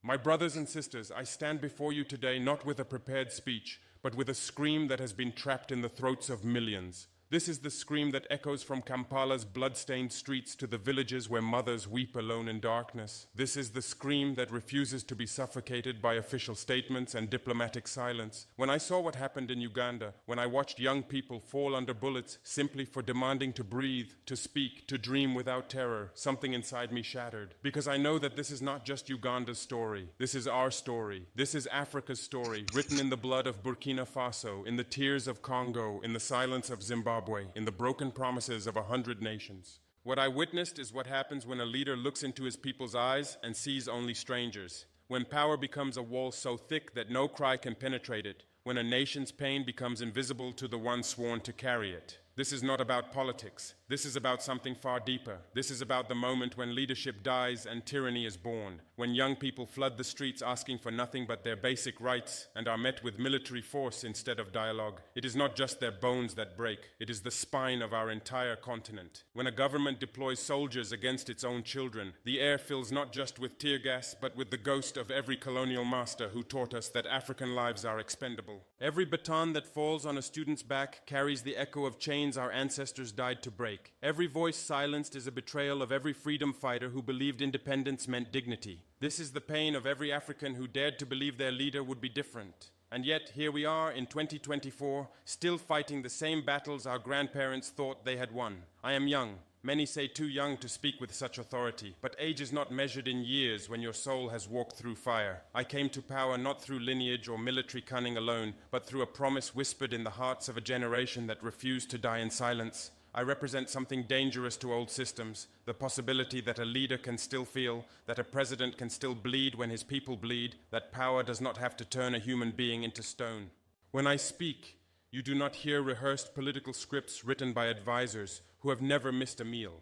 My brothers and sisters, I stand before you today not with a prepared speech, but with a scream that has been trapped in the throats of millions. This is the scream that echoes from Kampala's blood-stained streets to the villages where mothers weep alone in darkness. This is the scream that refuses to be suffocated by official statements and diplomatic silence. When I saw what happened in Uganda, when I watched young people fall under bullets simply for demanding to breathe, to speak, to dream without terror, something inside me shattered. Because I know that this is not just Uganda's story. This is our story. This is Africa's story, written in the blood of Burkina Faso, in the tears of Congo, in the silence of Zimbabwe, in the broken promises of 100 nations. What I witnessed is what happens when a leader looks into his people's eyes and sees only strangers. When power becomes a wall so thick that no cry can penetrate it. When a nation's pain becomes invisible to the one sworn to carry it. This is not about politics. This is about something far deeper. This is about the moment when leadership dies and tyranny is born. When young people flood the streets asking for nothing but their basic rights and are met with military force instead of dialogue. It is not just their bones that break. It is the spine of our entire continent. When a government deploys soldiers against its own children, the air fills not just with tear gas, but with the ghost of every colonial master who taught us that African lives are expendable. Every baton that falls on a student's back carries the echo of chains our ancestors died to break. Every voice silenced is a betrayal of every freedom fighter who believed independence meant dignity. This is the pain of every African who dared to believe their leader would be different. And yet, here we are in 2024, still fighting the same battles our grandparents thought they had won. I am young. Many say too young to speak with such authority, but age is not measured in years when your soul has walked through fire. I came to power not through lineage or military cunning alone, but through a promise whispered in the hearts of a generation that refused to die in silence. I represent something dangerous to old systems, the possibility that a leader can still feel, that a president can still bleed when his people bleed, that power does not have to turn a human being into stone. When I speak, you do not hear rehearsed political scripts written by advisors who have never missed a meal.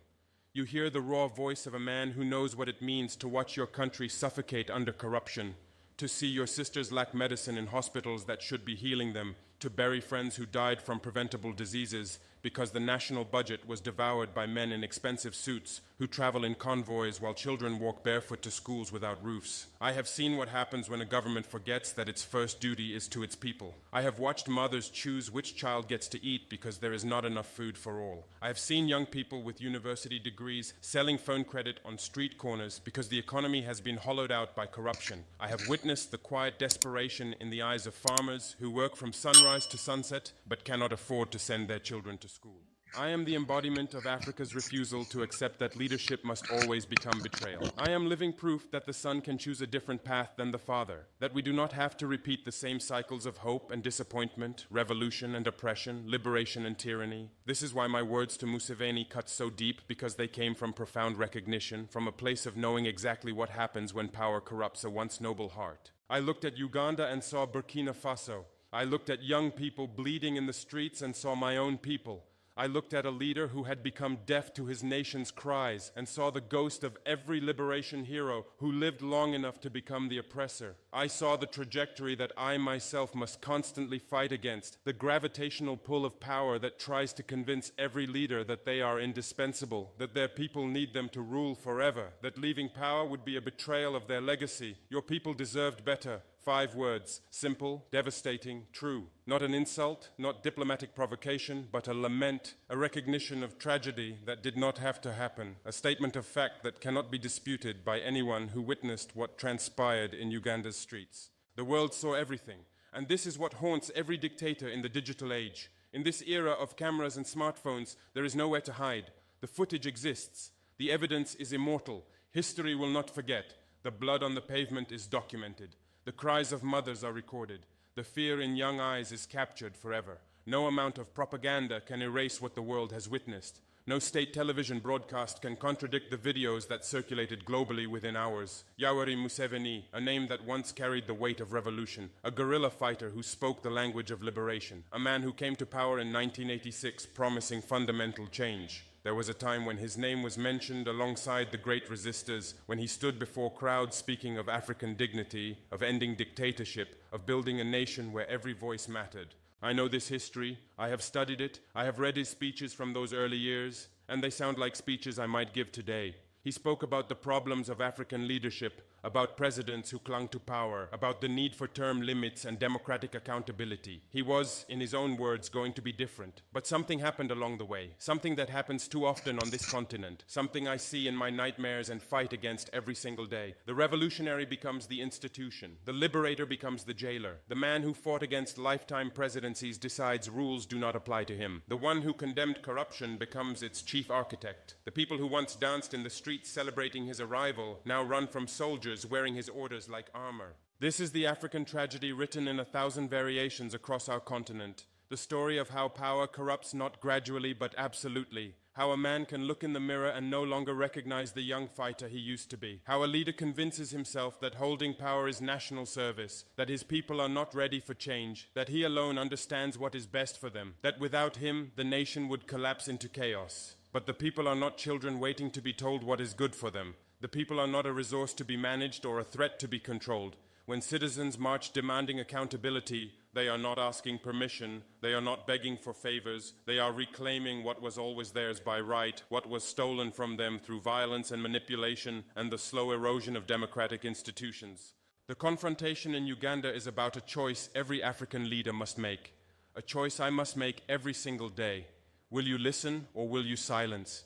You hear the raw voice of a man who knows what it means to watch your country suffocate under corruption, to see your sisters lack medicine in hospitals that should be healing them, to bury friends who died from preventable diseases because the national budget was devoured by men in expensive suits who travel in convoys while children walk barefoot to schools without roofs. I have seen what happens when a government forgets that its first duty is to its people. I have watched mothers choose which child gets to eat because there is not enough food for all. I have seen young people with university degrees selling phone credit on street corners because the economy has been hollowed out by corruption. I have witnessed the quiet desperation in the eyes of farmers who work from sunrise to sunset but cannot afford to send their children to school. I am the embodiment of Africa's refusal to accept that leadership must always become betrayal. I am living proof that the son can choose a different path than the father, that we do not have to repeat the same cycles of hope and disappointment, revolution and oppression, liberation and tyranny. This is why my words to Museveni cut so deep, because they came from profound recognition, from a place of knowing exactly what happens when power corrupts a once noble heart. I looked at Uganda and saw Burkina Faso. I looked at young people bleeding in the streets and saw my own people. I looked at a leader who had become deaf to his nation's cries and saw the ghost of every liberation hero who lived long enough to become the oppressor. I saw the trajectory that I myself must constantly fight against, the gravitational pull of power that tries to convince every leader that they are indispensable, that their people need them to rule forever, that leaving power would be a betrayal of their legacy. Your people deserved better. 5 words, simple, devastating, true. Not an insult, not diplomatic provocation, but a lament, a recognition of tragedy that did not have to happen, a statement of fact that cannot be disputed by anyone who witnessed what transpired in Uganda's streets. The world saw everything, and this is what haunts every dictator in the digital age. In this era of cameras and smartphones, there is nowhere to hide. The footage exists. The evidence is immortal. History will not forget. The blood on the pavement is documented. The cries of mothers are recorded. The fear in young eyes is captured forever. No amount of propaganda can erase what the world has witnessed. No state television broadcast can contradict the videos that circulated globally within hours. Yoweri Museveni, a name that once carried the weight of revolution, a guerrilla fighter who spoke the language of liberation, a man who came to power in 1986 promising fundamental change. There was a time when his name was mentioned alongside the great resistors, when he stood before crowds speaking of African dignity, of ending dictatorship, of building a nation where every voice mattered. I know this history, I have studied it, I have read his speeches from those early years, and they sound like speeches I might give today. He spoke about the problems of African leadership, about presidents who clung to power, about the need for term limits and democratic accountability. He was, in his own words, going to be different. But something happened along the way, something that happens too often on this continent, something I see in my nightmares and fight against every single day. The revolutionary becomes the institution. The liberator becomes the jailer. The man who fought against lifetime presidencies decides rules do not apply to him. The one who condemned corruption becomes its chief architect. The people who once danced in the streets celebrating his arrival now run from soldiers wearing his orders like armor. This is the African tragedy written in 1,000 variations across our continent. The story of how power corrupts not gradually but absolutely. How a man can look in the mirror and no longer recognize the young fighter he used to be. How a leader convinces himself that holding power is national service, that his people are not ready for change, that he alone understands what is best for them, that without him the nation would collapse into chaos. But the people are not children waiting to be told what is good for them. The people are not a resource to be managed or a threat to be controlled. When citizens march demanding accountability, they are not asking permission, they are not begging for favors, they are reclaiming what was always theirs by right, what was stolen from them through violence and manipulation and the slow erosion of democratic institutions. The confrontation in Uganda is about a choice every African leader must make, a choice I must make every single day. Will you listen or will you silence?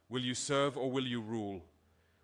Will you serve or will you rule?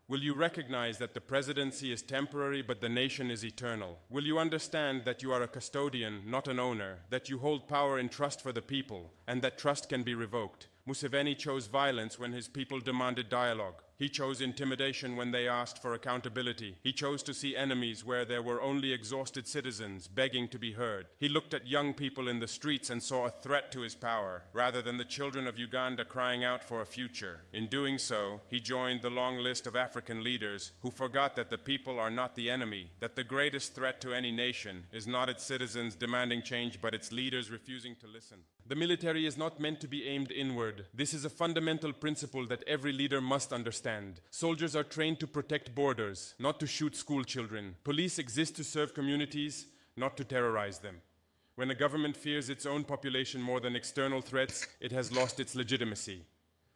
Will you recognize that the presidency is temporary but the nation is eternal? Will you understand that you are a custodian, not an owner, that you hold power in trust for the people, and that trust can be revoked? Museveni chose violence when his people demanded dialogue. He chose intimidation when they asked for accountability. He chose to see enemies where there were only exhausted citizens begging to be heard. He looked at young people in the streets and saw a threat to his power, rather than the children of Uganda crying out for a future. In doing so, he joined the long list of African leaders who forgot that the people are not the enemy, that the greatest threat to any nation is not its citizens demanding change, but its leaders refusing to listen. The military is not meant to be aimed inward. This is a fundamental principle that every leader must understand. Soldiers are trained to protect borders, not to shoot school children. Police exist to serve communities, not to terrorize them. When a government fears its own population more than external threats, it has lost its legitimacy.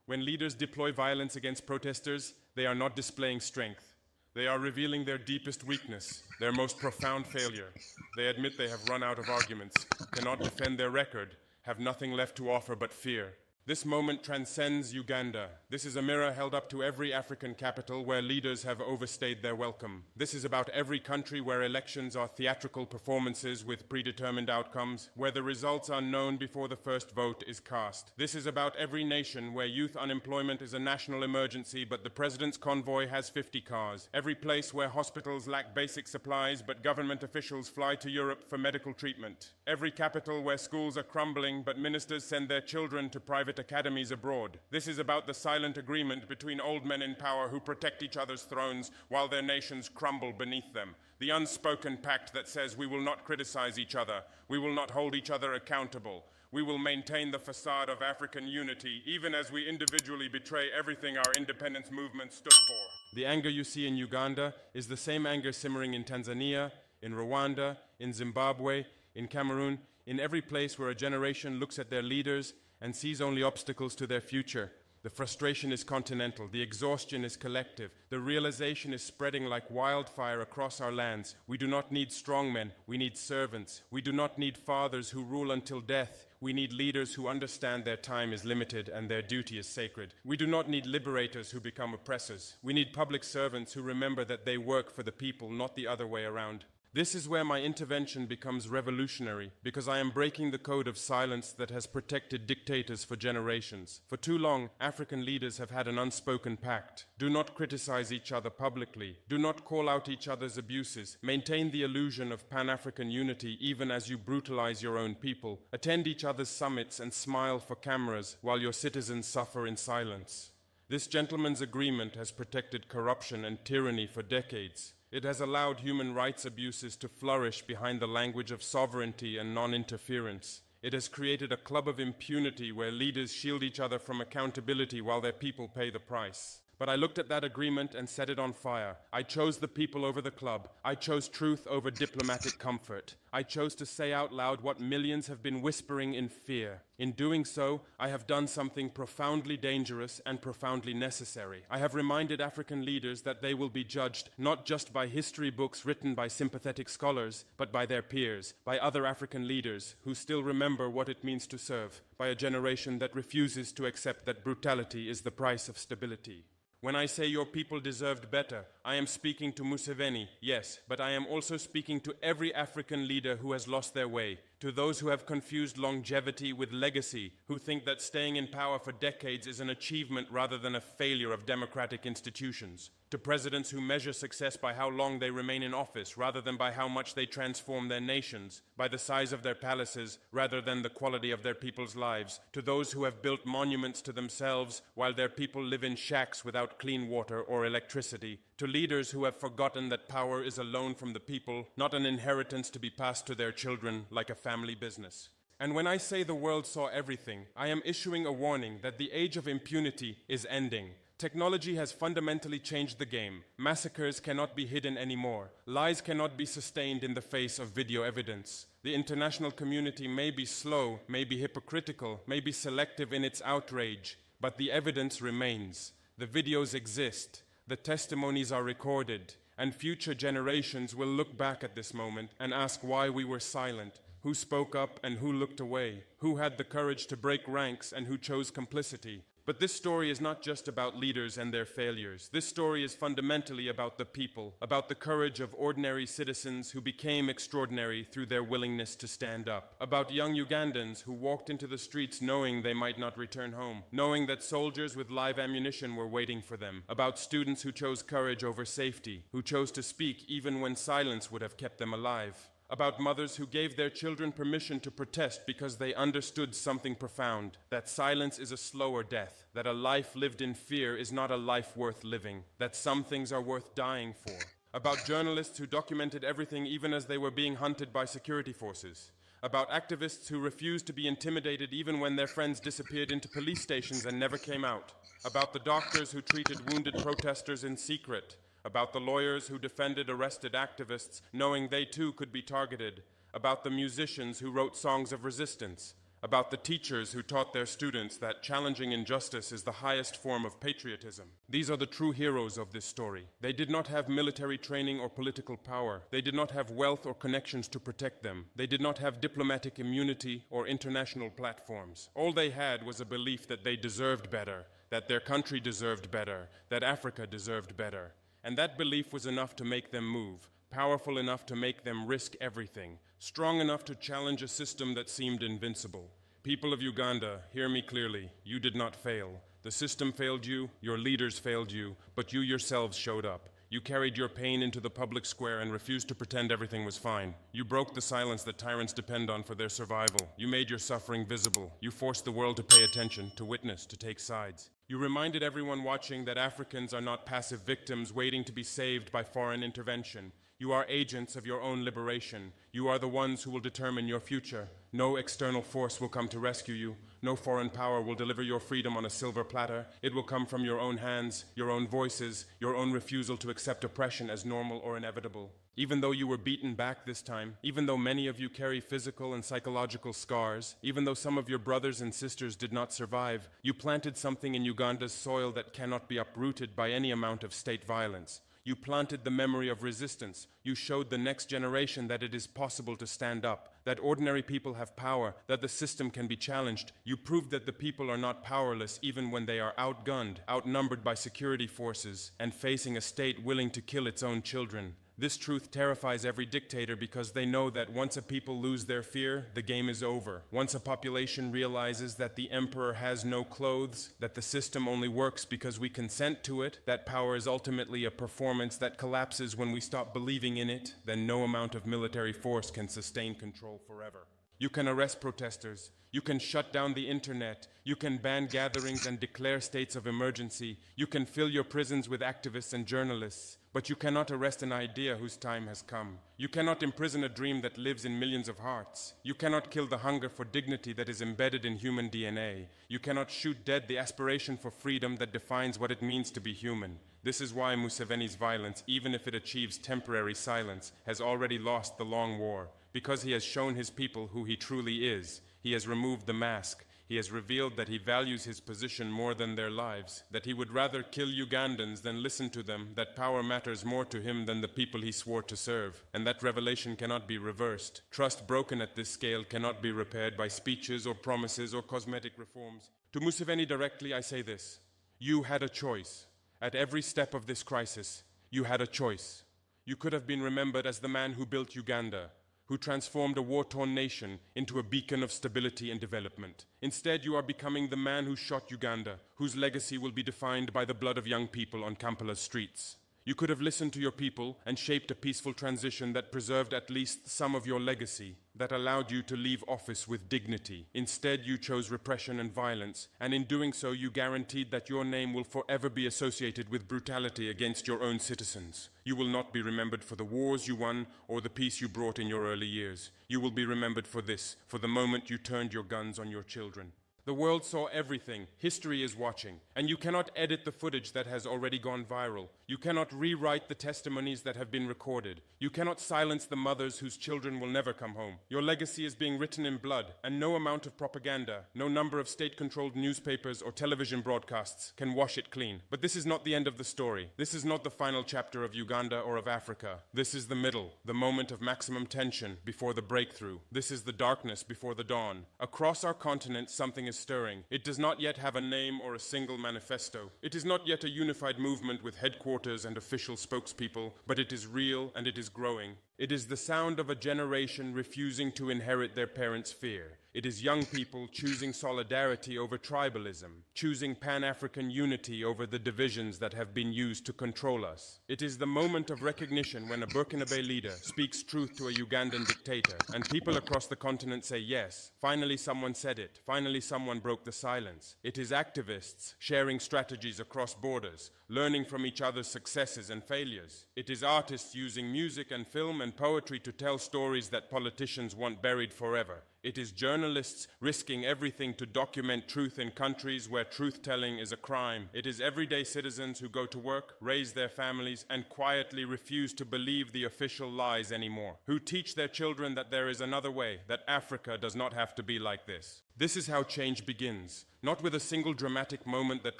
When leaders deploy violence against protesters, they are not displaying strength. They are revealing their deepest weakness, their most profound failure. They admit they have run out of arguments, cannot defend their record, have nothing left to offer but fear. This moment transcends Uganda. This is a mirror held up to every African capital where leaders have overstayed their welcome. This is about every country where elections are theatrical performances with predetermined outcomes, where the results are known before the first vote is cast. This is about every nation where youth unemployment is a national emergency but the president's convoy has 50 cars. Every place where hospitals lack basic supplies but government officials fly to Europe for medical treatment. Every capital where schools are crumbling but ministers send their children to private academies abroad. This is about the silent agreement between old men in power who protect each other's thrones while their nations crumble beneath them. The unspoken pact that says we will not criticize each other, we will not hold each other accountable, we will maintain the facade of African unity even as we individually betray everything our independence movement stood for. The anger you see in Uganda is the same anger simmering in Tanzania, in Rwanda, in Zimbabwe, in Cameroon, in every place where a generation looks at their leaders and sees only obstacles to their future. The frustration is continental, the exhaustion is collective, the realization is spreading like wildfire across our lands. We do not need strongmen, we need servants. We do not need fathers who rule until death. We need leaders who understand their time is limited and their duty is sacred. We do not need liberators who become oppressors. We need public servants who remember that they work for the people, not the other way around. This is where my intervention becomes revolutionary, because I am breaking the code of silence that has protected dictators for generations. For too long, African leaders have had an unspoken pact. Do not criticize each other publicly. Do not call out each other's abuses. Maintain the illusion of Pan-African unity even as you brutalize your own people. Attend each other's summits and smile for cameras while your citizens suffer in silence. This gentleman's agreement has protected corruption and tyranny for decades. It has allowed human rights abuses to flourish behind the language of sovereignty and non-interference. It has created a club of impunity where leaders shield each other from accountability while their people pay the price. But I looked at that agreement and set it on fire. I chose the people over the club. I chose truth over diplomatic comfort. I chose to say out loud what millions have been whispering in fear. In doing so, I have done something profoundly dangerous and profoundly necessary. I have reminded African leaders that they will be judged not just by history books written by sympathetic scholars, but by their peers, by other African leaders who still remember what it means to serve, by a generation that refuses to accept that brutality is the price of stability. When I say your people deserved better, I am speaking to Museveni, yes, but I am also speaking to every African leader who has lost their way, to those who have confused longevity with legacy, who think that staying in power for decades is an achievement rather than a failure of democratic institutions, to presidents who measure success by how long they remain in office rather than by how much they transform their nations, by the size of their palaces rather than the quality of their people's lives, to those who have built monuments to themselves while their people live in shacks without clean water or electricity, to leaders who have forgotten that power is a loan from the people, not an inheritance to be passed to their children like a family business. And when I say the world saw everything, I am issuing a warning that the age of impunity is ending. Technology has fundamentally changed the game. Massacres cannot be hidden anymore. Lies cannot be sustained in the face of video evidence. The international community may be slow, may be hypocritical, may be selective in its outrage, but the evidence remains. The videos exist. The testimonies are recorded, and future generations will look back at this moment and ask why we were silent, who spoke up and who looked away, who had the courage to break ranks and who chose complicity. But this story is not just about leaders and their failures. This story is fundamentally about the people, about the courage of ordinary citizens who became extraordinary through their willingness to stand up, about young Ugandans who walked into the streets knowing they might not return home, knowing that soldiers with live ammunition were waiting for them, about students who chose courage over safety, who chose to speak even when silence would have kept them alive, about mothers who gave their children permission to protest because they understood something profound, that silence is a slower death, that a life lived in fear is not a life worth living, that some things are worth dying for, about journalists who documented everything even as they were being hunted by security forces, about activists who refused to be intimidated even when their friends disappeared into police stations and never came out, about the doctors who treated wounded protesters in secret, about the lawyers who defended arrested activists, knowing they too could be targeted, about the musicians who wrote songs of resistance, about the teachers who taught their students that challenging injustice is the highest form of patriotism. These are the true heroes of this story. They did not have military training or political power. They did not have wealth or connections to protect them. They did not have diplomatic immunity or international platforms. All they had was a belief that they deserved better, that their country deserved better, that Africa deserved better. And that belief was enough to make them move, powerful enough to make them risk everything, strong enough to challenge a system that seemed invincible. People of Uganda, hear me clearly. You did not fail. The system failed you, your leaders failed you, but you yourselves showed up. You carried your pain into the public square and refused to pretend everything was fine. You broke the silence that tyrants depend on for their survival. You made your suffering visible. You forced the world to pay attention, to witness, to take sides. You reminded everyone watching that Africans are not passive victims waiting to be saved by foreign intervention. You are agents of your own liberation. You are the ones who will determine your future. No external force will come to rescue you. No foreign power will deliver your freedom on a silver platter. It will come from your own hands, your own voices, your own refusal to accept oppression as normal or inevitable. Even though you were beaten back this time, even though many of you carry physical and psychological scars, even though some of your brothers and sisters did not survive, you planted something in Uganda's soil that cannot be uprooted by any amount of state violence. You planted the memory of resistance. You showed the next generation that it is possible to stand up, that ordinary people have power, that the system can be challenged. You proved that the people are not powerless even when they are outgunned, outnumbered by security forces, and facing a state willing to kill its own children. This truth terrifies every dictator because they know that once a people lose their fear, the game is over. Once a population realizes that the emperor has no clothes, that the system only works because we consent to it, that power is ultimately a performance that collapses when we stop believing in it, then no amount of military force can sustain control forever. You can arrest protesters. You can shut down the internet. You can ban gatherings and declare states of emergency. You can fill your prisons with activists and journalists. But you cannot arrest an idea whose time has come. You cannot imprison a dream that lives in millions of hearts. You cannot kill the hunger for dignity that is embedded in human DNA. You cannot shoot dead the aspiration for freedom that defines what it means to be human. This is why Museveni's violence, even if it achieves temporary silence, has already lost the long war. Because he has shown his people who he truly is. He has removed the mask. He has revealed that he values his position more than their lives, that he would rather kill Ugandans than listen to them, that power matters more to him than the people he swore to serve, and that revelation cannot be reversed. Trust broken at this scale cannot be repaired by speeches or promises or cosmetic reforms. To Museveni directly, I say this: you had a choice. At every step of this crisis, you had a choice. You could have been remembered as the man who built Uganda, who transformed a war-torn nation into a beacon of stability and development. Instead, you are becoming the man who shot Uganda, whose legacy will be defined by the blood of young people on Kampala's streets. You could have listened to your people and shaped a peaceful transition that preserved at least some of your legacy, that allowed you to leave office with dignity. Instead, you chose repression and violence, and in doing so, you guaranteed that your name will forever be associated with brutality against your own citizens. You will not be remembered for the wars you won or the peace you brought in your early years. You will be remembered for this, for the moment you turned your guns on your children. The world saw everything. History is watching. And you cannot edit the footage that has already gone viral. You cannot rewrite the testimonies that have been recorded. You cannot silence the mothers whose children will never come home. Your legacy is being written in blood, and no amount of propaganda, no number of state-controlled newspapers or television broadcasts can wash it clean. But this is not the end of the story. This is not the final chapter of Uganda or of Africa. This is the middle, the moment of maximum tension before the breakthrough. This is the darkness before the dawn. Across our continent, something is stirring. It does not yet have a name or a single manifesto. It is not yet a unified movement with headquarters and official spokespeople, but it is real and it is growing. It is the sound of a generation refusing to inherit their parents' fear. It is young people choosing solidarity over tribalism, choosing Pan-African unity over the divisions that have been used to control us. It is the moment of recognition when a Burkinabe leader speaks truth to a Ugandan dictator, and people across the continent say yes. Finally someone said it. Finally someone broke the silence. It is activists sharing strategies across borders, learning from each other's successes and failures. It is artists using music and film and poetry to tell stories that politicians want buried forever. It is journalists risking everything to document truth in countries where truth-telling is a crime. It is everyday citizens who go to work, raise their families, and quietly refuse to believe the official lies anymore, who teach their children that there is another way, that Africa does not have to be like this. This is how change begins, not with a single dramatic moment that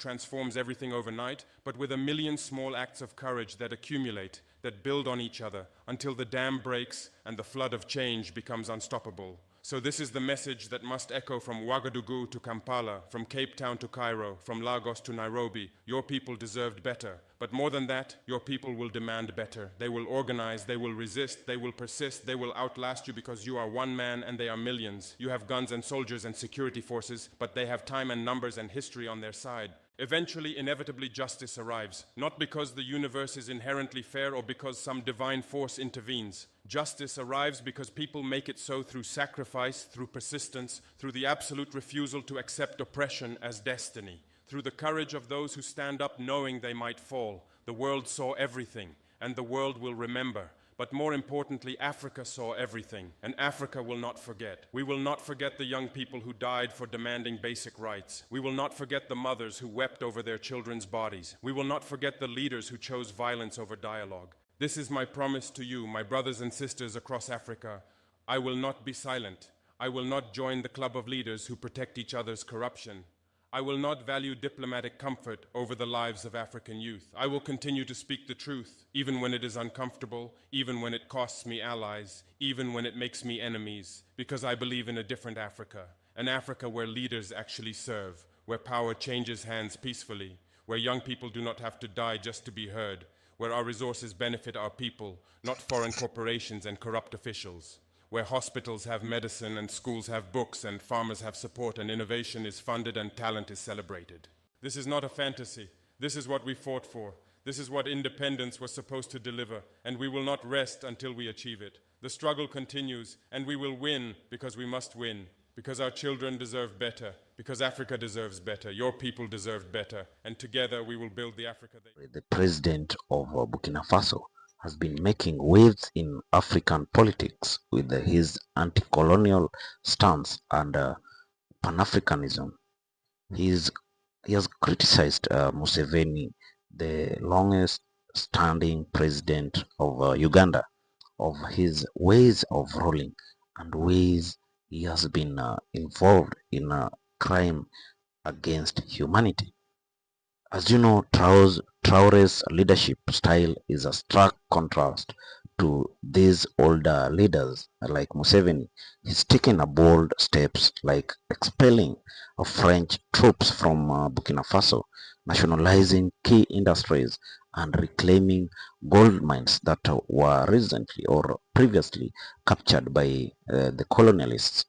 transforms everything overnight, but with a million small acts of courage that accumulate, that build on each other, until the dam breaks and the flood of change becomes unstoppable. So this is the message that must echo from Ouagadougou to Kampala, from Cape Town to Cairo, from Lagos to Nairobi. Your people deserved better. But more than that, your people will demand better. They will organize, they will resist, they will persist, they will outlast you because you are one man and they are millions. You have guns and soldiers and security forces, but they have time and numbers and history on their side. Eventually, inevitably, justice arrives, not because the universe is inherently fair or because some divine force intervenes. Justice arrives because people make it so through sacrifice, through persistence, through the absolute refusal to accept oppression as destiny, through the courage of those who stand up knowing they might fall. The world saw everything, and the world will remember. But more importantly, Africa saw everything, and Africa will not forget. We will not forget the young people who died for demanding basic rights. We will not forget the mothers who wept over their children's bodies. We will not forget the leaders who chose violence over dialogue. This is my promise to you, my brothers and sisters across Africa. I will not be silent. I will not join the club of leaders who protect each other's corruption. I will not value diplomatic comfort over the lives of African youth. I will continue to speak the truth, even when it is uncomfortable, even when it costs me allies, even when it makes me enemies, because I believe in a different Africa, an Africa where leaders actually serve, where power changes hands peacefully, where young people do not have to die just to be heard, where our resources benefit our people, not foreign corporations and corrupt officials, where hospitals have medicine and schools have books and farmers have support and innovation is funded and talent is celebrated. This is not a fantasy. This is what we fought for. This is what independence was supposed to deliver, and we will not rest until we achieve it. The struggle continues, and we will win because we must win, because our children deserve better, because Africa deserves better, your people deserve better, and together we will build the Africa they... The president of Burkina Faso has been making waves in African politics with his anti-colonial stance and Pan-Africanism. He has criticized Museveni, the longest standing president of Uganda, of his ways of ruling and ways he has been involved in crime against humanity. As you know, Traore's leadership style is a stark contrast to these older leaders like Museveni. He's taken a bold steps like expelling French troops from Burkina Faso, nationalizing key industries, and reclaiming gold mines that were recently or previously captured by the colonialists.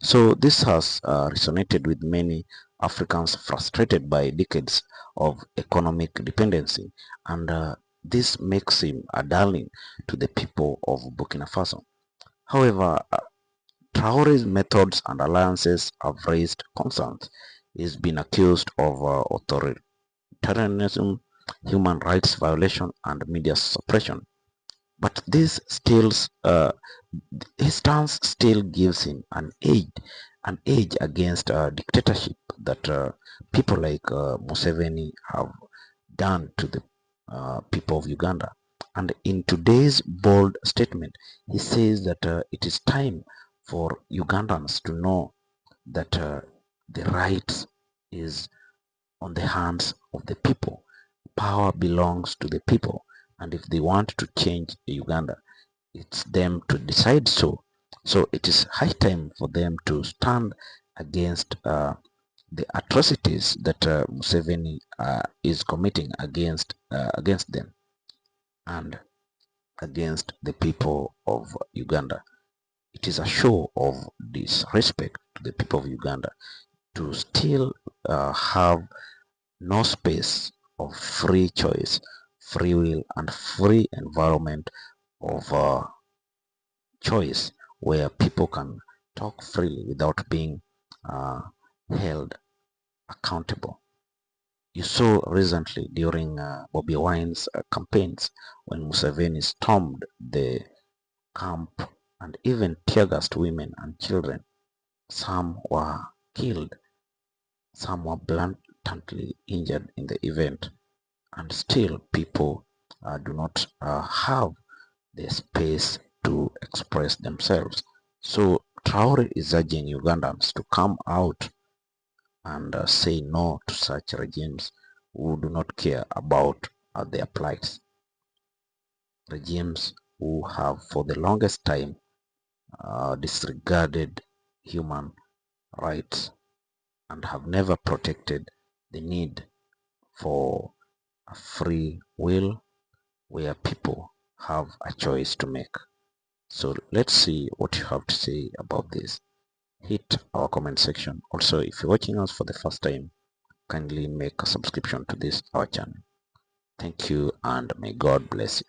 So this has resonated with many Africans frustrated by decades of economic dependency, and this makes him a darling to the people of Burkina Faso. However, Traore's methods and alliances have raised concerns. He's been accused of authoritarianism, human rights violation, and media suppression. But his stance still gives him an edge against dictatorship that people like Museveni have done to the people of Uganda. And in today's bold statement, he says that it is time for Ugandans to know that the right is on the hands of the people. Power belongs to the people, and if they want to change Uganda, it's them to decide so. So it is high time for them to stand against the atrocities that Museveni is committing against them and against the people of Uganda. It is a show of disrespect to the people of Uganda to still have no space of free choice, free will, and free environment of choice where people can talk freely without being uh, held accountable. You saw recently during Bobby Wine's campaigns when Museveni stormed the camp and even tear-gassed women and children. Some were killed, some were bluntly injured in the event, and still people do not have the space to express themselves. So Traore is urging Ugandans to come out and say no to such regimes who do not care about their plights. Regimes who have for the longest time disregarded human rights and have never protected the need for a free will where people have a choice to make. So let's see what you have to say about this. Hit our comment section. Also, if you're watching us for the first time, kindly make a subscription to this our channel. Thank you and may God bless you.